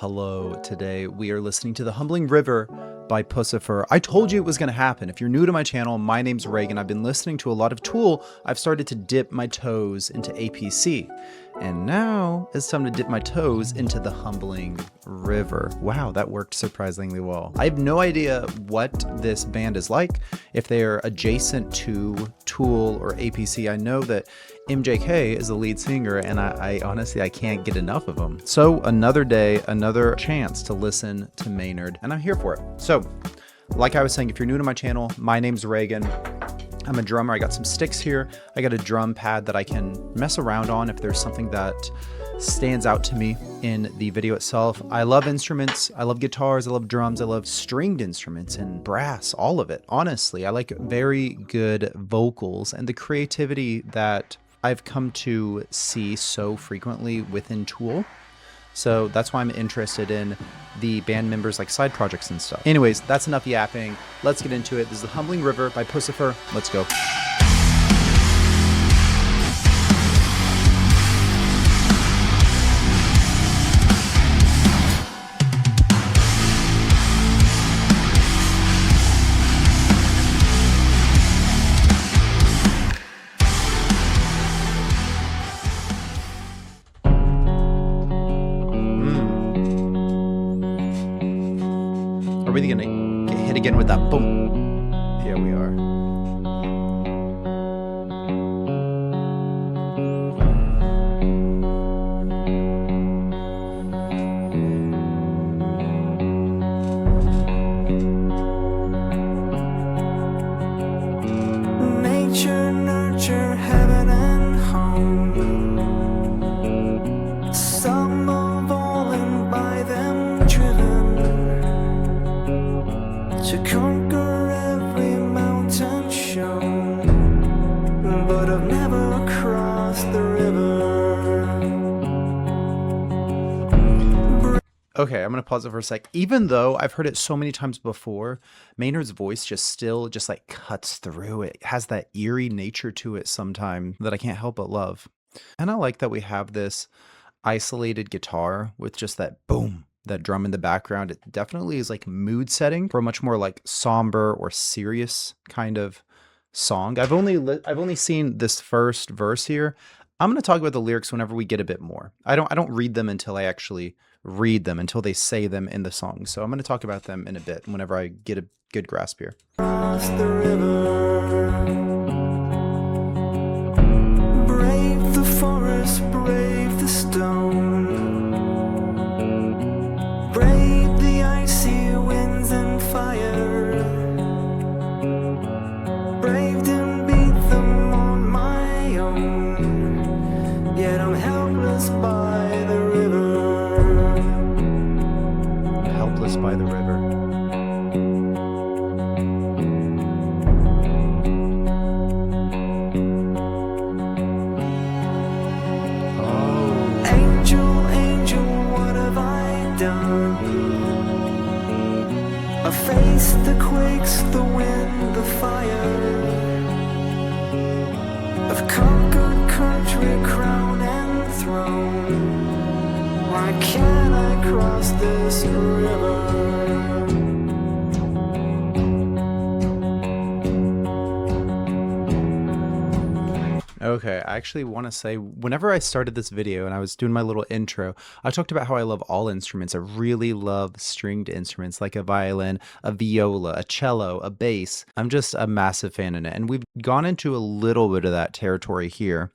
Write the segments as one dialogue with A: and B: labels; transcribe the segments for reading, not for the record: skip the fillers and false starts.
A: Hello, today we are listening to The Humbling River by Puscifer. I told you it was going to happen. If you're new to my channel, my name's Reagan. I've been listening to a lot of Tool. I've started to dip my toes into APC. And now it's time to dip my toes into The Humbling River. Wow, that worked surprisingly well. I have no idea what this band is like, if they're adjacent to Tool or APC. I know that MJK is the lead singer, and I honestly, I can't get enough of him. So another day, another chance to listen to Maynard, and I'm here for it. So, like I was saying, if you're new to my channel, my name's Reagan. I'm a drummer. I got some sticks here. I got a drum pad that I can mess around on if there's something that stands out to me in the video itself. I love instruments. I love guitars. I love drums. I love stringed instruments and brass, all of it. Honestly, I like very good vocals and the creativity that I've come to see so frequently within Tool. So that's why I'm interested in the band members, like side projects and stuff. Anyways, that's enough yapping. Let's get into it. This is The Humbling River by Puscifer. Let's go. Are we gonna get hit again with that boom? Here we are.
B: Nature, nurture, heaven and home. Some of all and by them driven to conquer every mountain shown, but I've never crossed the river.
A: Okay, I'm gonna pause it for a sec. Even though I've heard it so many times before, Maynard's voice just like cuts through it. It has that eerie nature to it sometimes that I can't help but love. And I like that we have this isolated guitar with just that boom, that drum in the background. It definitely is like mood setting for a much more like somber or serious kind of song. I've only seen this first verse here. I'm going to talk about the lyrics whenever we get a bit more. I don't read them until I actually read them, until they say them in the song. So I'm going to talk about them in a bit whenever I get a good grasp here.
B: Cross the river. Brave the forest, brave the stone. Brave the icy winds and fire. Braved and beat them on my own. Yet I'm helpless by the river.
A: Helpless by the river.
B: Angel, angel, what have I done? I faced the quakes, the wind, the fire. I've conquered country, crown and throne. Why can't I cross this river?
A: Okay, I actually want to say, whenever I started this video and I was doing my little intro, I talked about how I love all instruments. I really love stringed instruments like a violin, a viola, a cello, a bass. I'm just a massive fan in it. And we've gone into a little bit of that territory here.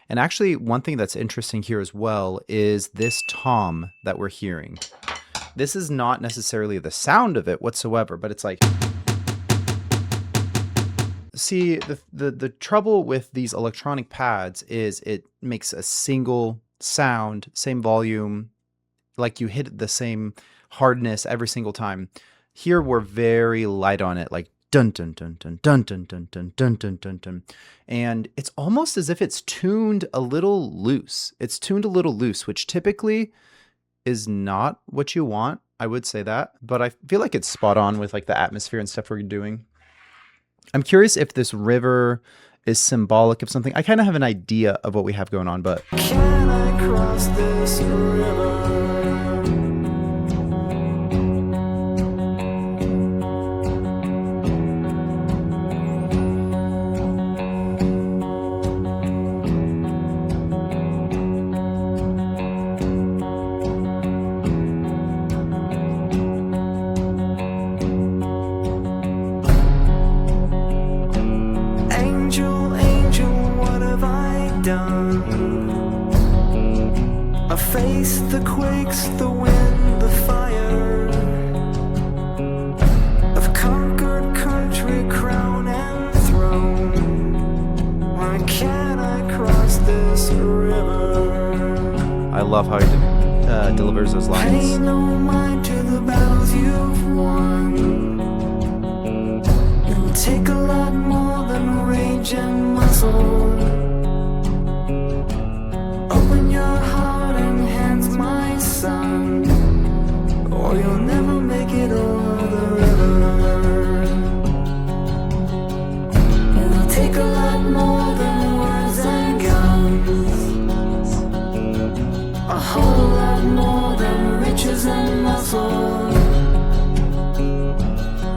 A: And actually, one thing that's interesting here as well is this tom that we're hearing. This is not necessarily the sound of it whatsoever, but it's like... See, the trouble with these electronic pads is it makes a single sound, same volume, like you hit the same hardness every single time. Here we're very light on it, like dun dun dun dun dun dun dun dun dun dun dun dun. And it's almost as if it's tuned a little loose. It's tuned a little loose, which typically is not what you want. I would say that, but I feel like it's spot on with like the atmosphere and stuff we're doing. I'm curious if this river is symbolic of something. I kind of have an idea of what we have going on, but...
B: Can I cross this river? quakes, the wind, the fire. I've conquered country, crown and throne. Why can't I cross this river?
A: I love how he delivers those lines.
B: Pay no mind to the battles you've won. It'll take a lot more than rage and muscle. Open your heart and hands, my son, or you'll never make it over the river. It'll take a lot more than words and guns, a whole lot more than riches and muscle.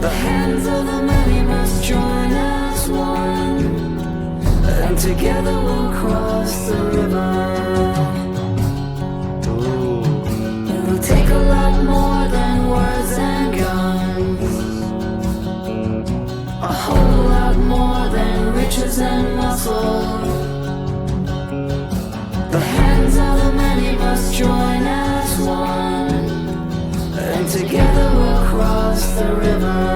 B: The hands of the many must join as one, and together we'll cross the river. It'll take a lot more than words and guns, a whole lot more than riches and muscle. The hands of the many must join as one, and together we'll cross the river.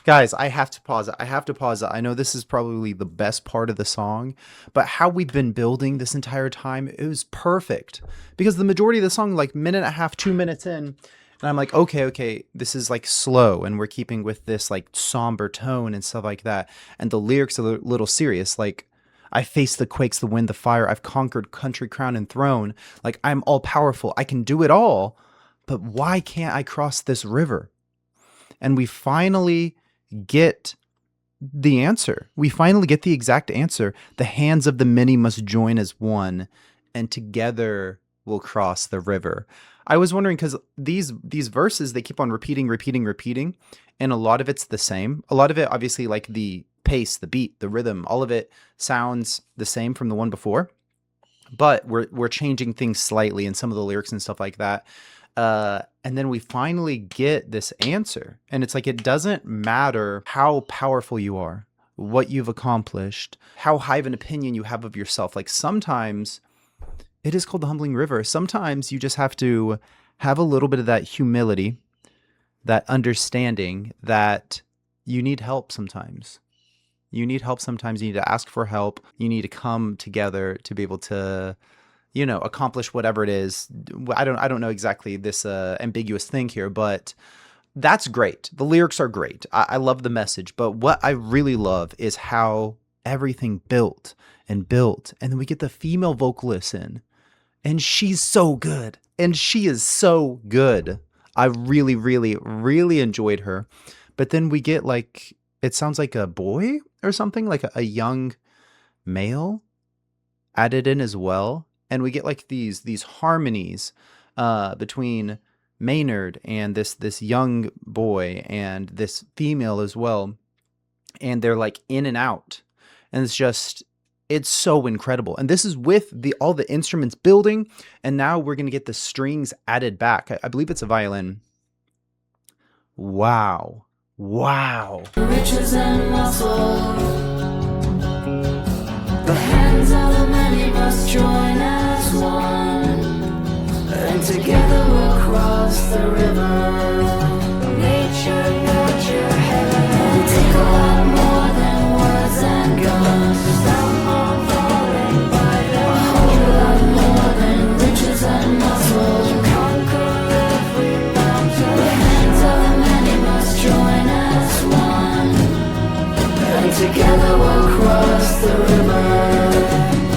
A: Guys, I have to pause it. I have to pause it. I know this is probably the best part of the song, but how we've been building this entire time, it was perfect. Because the majority of the song, like minute and a half, 2 minutes in, and I'm like, okay, this is like slow, and we're keeping with this like somber tone and stuff like that. And the lyrics are a little serious, like, I face the quakes, the wind, the fire. I've conquered country, crown, and throne. Like, I'm all powerful. I can do it all. But why can't I cross this river? And we finally get the answer. We finally get the exact answer. The hands of the many must join as one, and together we'll cross the river. I was wondering, because these verses, they keep on repeating, and a lot of it's the same. A lot of it, obviously, like the pace, the beat, the rhythm, all of it sounds the same from the one before, but we're changing things slightly in some of the lyrics and stuff like that. And then we finally get this answer, and it's like, it doesn't matter how powerful you are, what you've accomplished, how high of an opinion you have of yourself. Like, sometimes it is called the humbling river. Sometimes you just have to have a little bit of that humility, that understanding that you need help sometimes. You need help sometimes. You need to ask for help. You need to come together to be able to, accomplish whatever it is. I don't know exactly this ambiguous thing here, but that's great. The lyrics are great. I love the message, but what I really love is how everything built, and then we get the female vocalist in, and she's so good. And she is so good. I really, really, really enjoyed her. But then we get like, it sounds like a boy or something, like a young male added in as well. And we get like these harmonies between Maynard and this young boy and this female as well. And they're like in and out. And it's so incredible. And this is with all the instruments building. And now we're going to get the strings added back. I believe it's a violin. Wow.
B: Riches and muscle. The hands of the many must join as one, and together we'll cross the river. Nature, nurture, heaven. It'll take a lot more than words and guns. Some are falling by the a whole lot more than riches and muscle. You conquer every mountain. The hands of the many must join as one, and together we'll cross the river.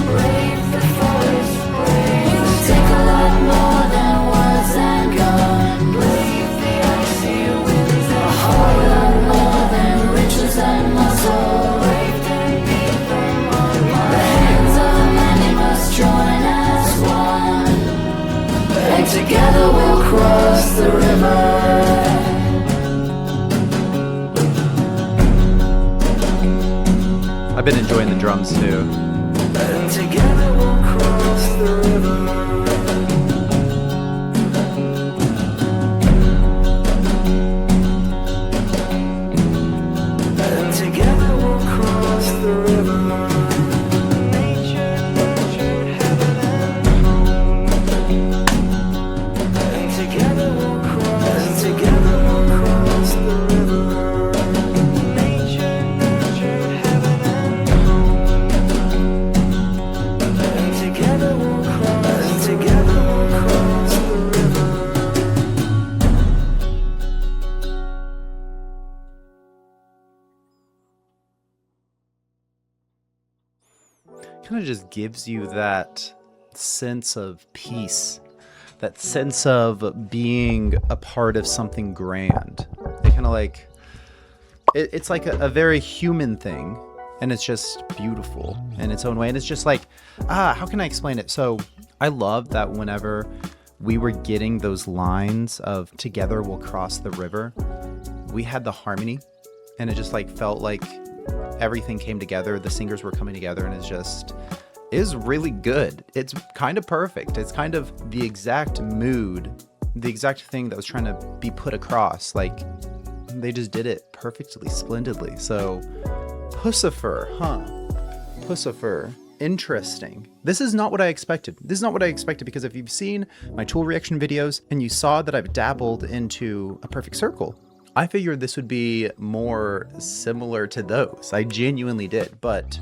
B: Brave the forest, brave. It'll take a lot more than words and guns. Brave the icy winds, a whole lot more than riches and muscle. Brave and beat them on. The hands of the many must join as one, and together we'll cross the river.
A: I've been enjoying the drums too.
B: And together we'll cross the river. And together we'll cross the river. Nature, nurtured heaven
A: kind of just gives you that sense of peace, that sense of being a part of something grand. It kind of like, it's like a very human thing, and it's just beautiful in its own way. And it's just like, how can I explain it? So I love that whenever we were getting those lines of "together we'll cross the river," we had the harmony, and it just like felt like everything came together. The singers were coming together, and it's just is really good. It's kind of perfect. It's kind of the exact mood, the exact thing that was trying to be put across. Like, they just did it perfectly, splendidly. So Puscifer, Puscifer. Interesting. This is not what I expected. This is not what I expected, because if you've seen my tool reaction videos and you saw that I've dabbled into a perfect circle, I figured this would be more similar to those. I genuinely did, but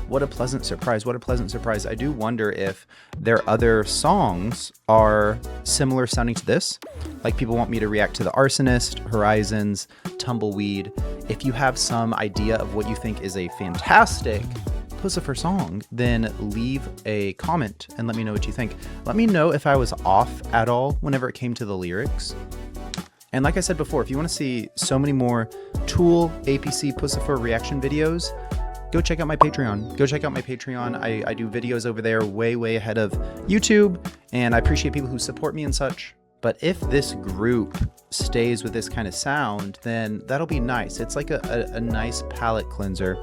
A: what a pleasant surprise. What a pleasant surprise. I do wonder if their other songs are similar sounding to this. Like, people want me to react to the Arsonist, Horizons, Tumbleweed. If you have some idea of what you think is a fantastic Puscifer song, then leave a comment and let me know what you think. Let me know if I was off at all whenever it came to the lyrics. And like I said before, if you want to see so many more Tool, APC, Puscifer reaction videos, go check out my Patreon. Go check out my Patreon. I do videos over there way ahead of YouTube, and I appreciate people who support me and such. But if this group stays with this kind of sound, then that'll be nice. It's like a nice palate cleanser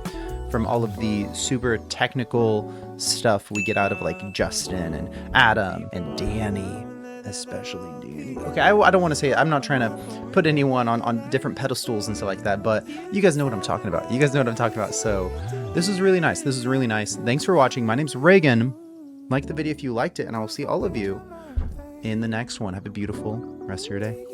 A: from all of the super technical stuff we get out of like Justin and Adam and Danny, especially Danny. Okay, I don't want to say it. I'm not trying to put anyone on different pedestals and stuff like that, but you guys know what I'm talking about. You guys know what I'm talking about. So this is really nice. This is really nice. Thanks for watching. My name's Reagan. Like the video if you liked it, and I will see all of you in the next one. Have a beautiful rest of your day.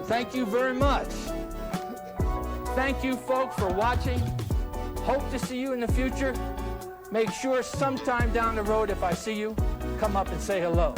C: Thank you very much. Thank you, folks, for watching. Hope to see you in the future. Make sure sometime down the road, if I see you, come up and say hello.